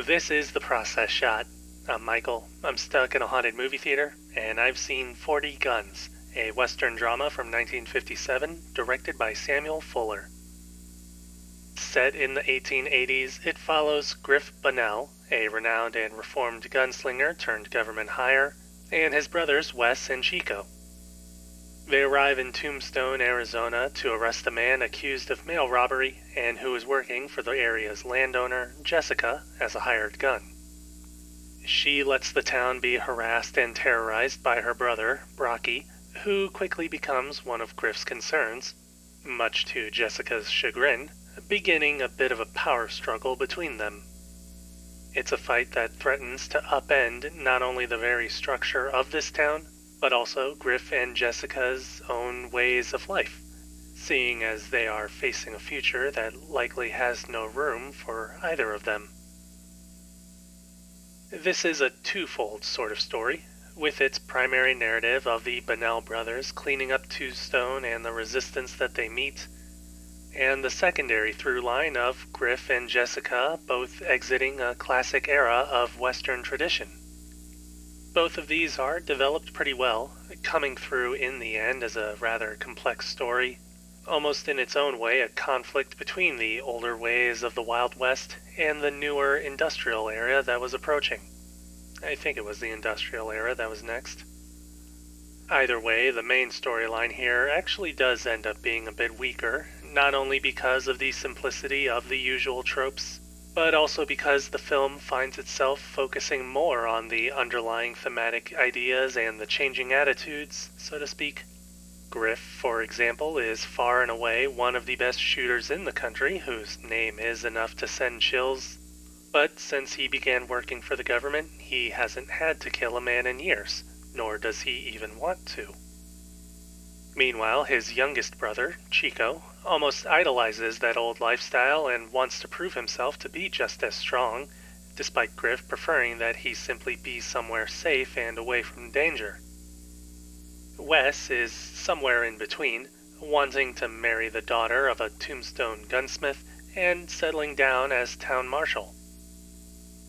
This is The Process Shot. I'm Michael. I'm stuck in a haunted movie theater, and I've seen 40 Guns, a Western drama from 1957 directed by Samuel Fuller. Set in the 1880s, it follows Griff Bunnell, a renowned and reformed gunslinger turned government hire, and his brothers Wes and Chico. They arrive in Tombstone, Arizona to arrest a man accused of mail robbery and who is working for the area's landowner, Jessica, as a hired gun. She lets the town be harassed and terrorized by her brother, Brocky, who quickly becomes one of Griff's concerns, much to Jessica's chagrin, beginning a bit of a power struggle between them. It's a fight that threatens to upend not only the very structure of this town, but also Griff and Jessica's own ways of life, seeing as they are facing a future that likely has no room for either of them. This is a twofold sort of story, with its primary narrative of the Bunnell brothers cleaning up Tombstone and the resistance that they meet, and the secondary through line of Griff and Jessica both exiting a classic era of Western tradition. Both of these are developed pretty well, coming through in the end as a rather complex story, almost in its own way a conflict between the older ways of the Wild West and the newer industrial era that was approaching. I think it was the industrial era that was next. Either way, the main storyline here actually does end up being a bit weaker, not only because of the simplicity of the usual tropes, but also because the film finds itself focusing more on the underlying thematic ideas and the changing attitudes, so to speak. Griff, for example, is far and away one of the best shooters in the country, whose name is enough to send chills, but since he began working for the government, he hasn't had to kill a man in years, nor does he even want to. Meanwhile, his youngest brother, Chico, almost idolizes that old lifestyle and wants to prove himself to be just as strong, despite Griff preferring that he simply be somewhere safe and away from danger. Wes is somewhere in between, wanting to marry the daughter of a Tombstone gunsmith and settling down as town marshal.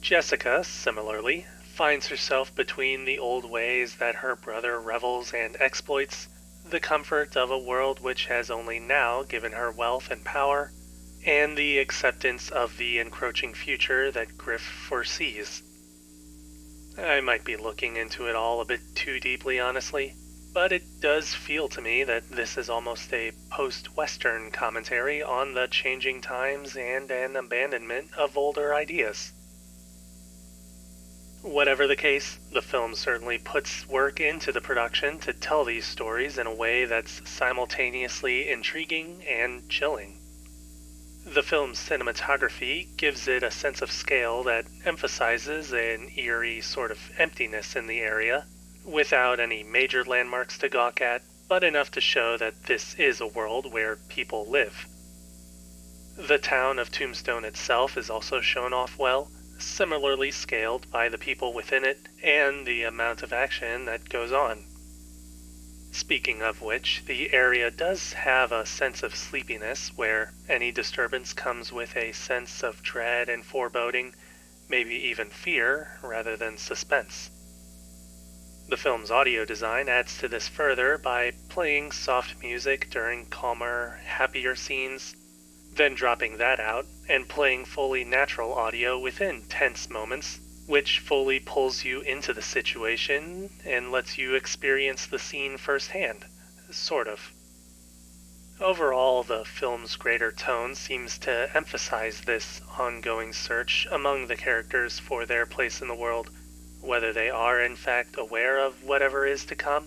Jessica, similarly, finds herself between the old ways that her brother revels and exploits, the comfort of a world which has only now given her wealth and power, and the acceptance of the encroaching future that Griff foresees. I might be looking into it all a bit too deeply, honestly, but it does feel to me that this is almost a post-Western commentary on the changing times and an abandonment of older ideas. Whatever the case, the film certainly puts work into the production to tell these stories in a way that's simultaneously intriguing and chilling. The film's cinematography gives it a sense of scale that emphasizes an eerie sort of emptiness in the area, without any major landmarks to gawk at, but enough to show that this is a world where people live. The town of Tombstone itself is also shown off well, similarly scaled by the people within it and the amount of action that goes on. Speaking of which, the area does have a sense of sleepiness where any disturbance comes with a sense of dread and foreboding, maybe even fear rather than suspense. The film's audio design adds to this further by playing soft music during calmer, happier scenes, then dropping that out and playing fully natural audio within tense moments, which fully pulls you into the situation and lets you experience the scene firsthand, sort of. Overall, the film's greater tone seems to emphasize this ongoing search among the characters for their place in the world, whether they are in fact aware of whatever is to come,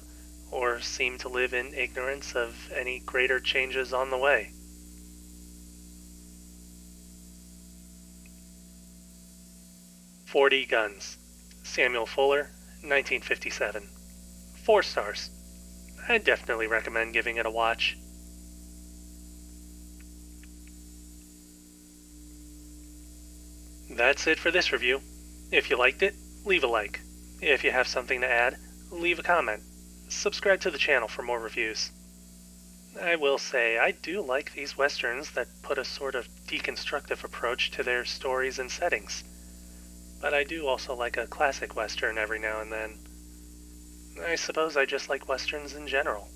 or seem to live in ignorance of any greater changes on the way. "40 Guns", Samuel Fuller, 1957. 4 stars. I definitely recommend giving it a watch. That's it for this review. If you liked it, leave a like. If you have something to add, leave a comment. Subscribe to the channel for more reviews. I will say, I do like these westerns that put a sort of deconstructive approach to their stories and settings. but I do also like a classic western every now and then. I suppose I just like westerns in general.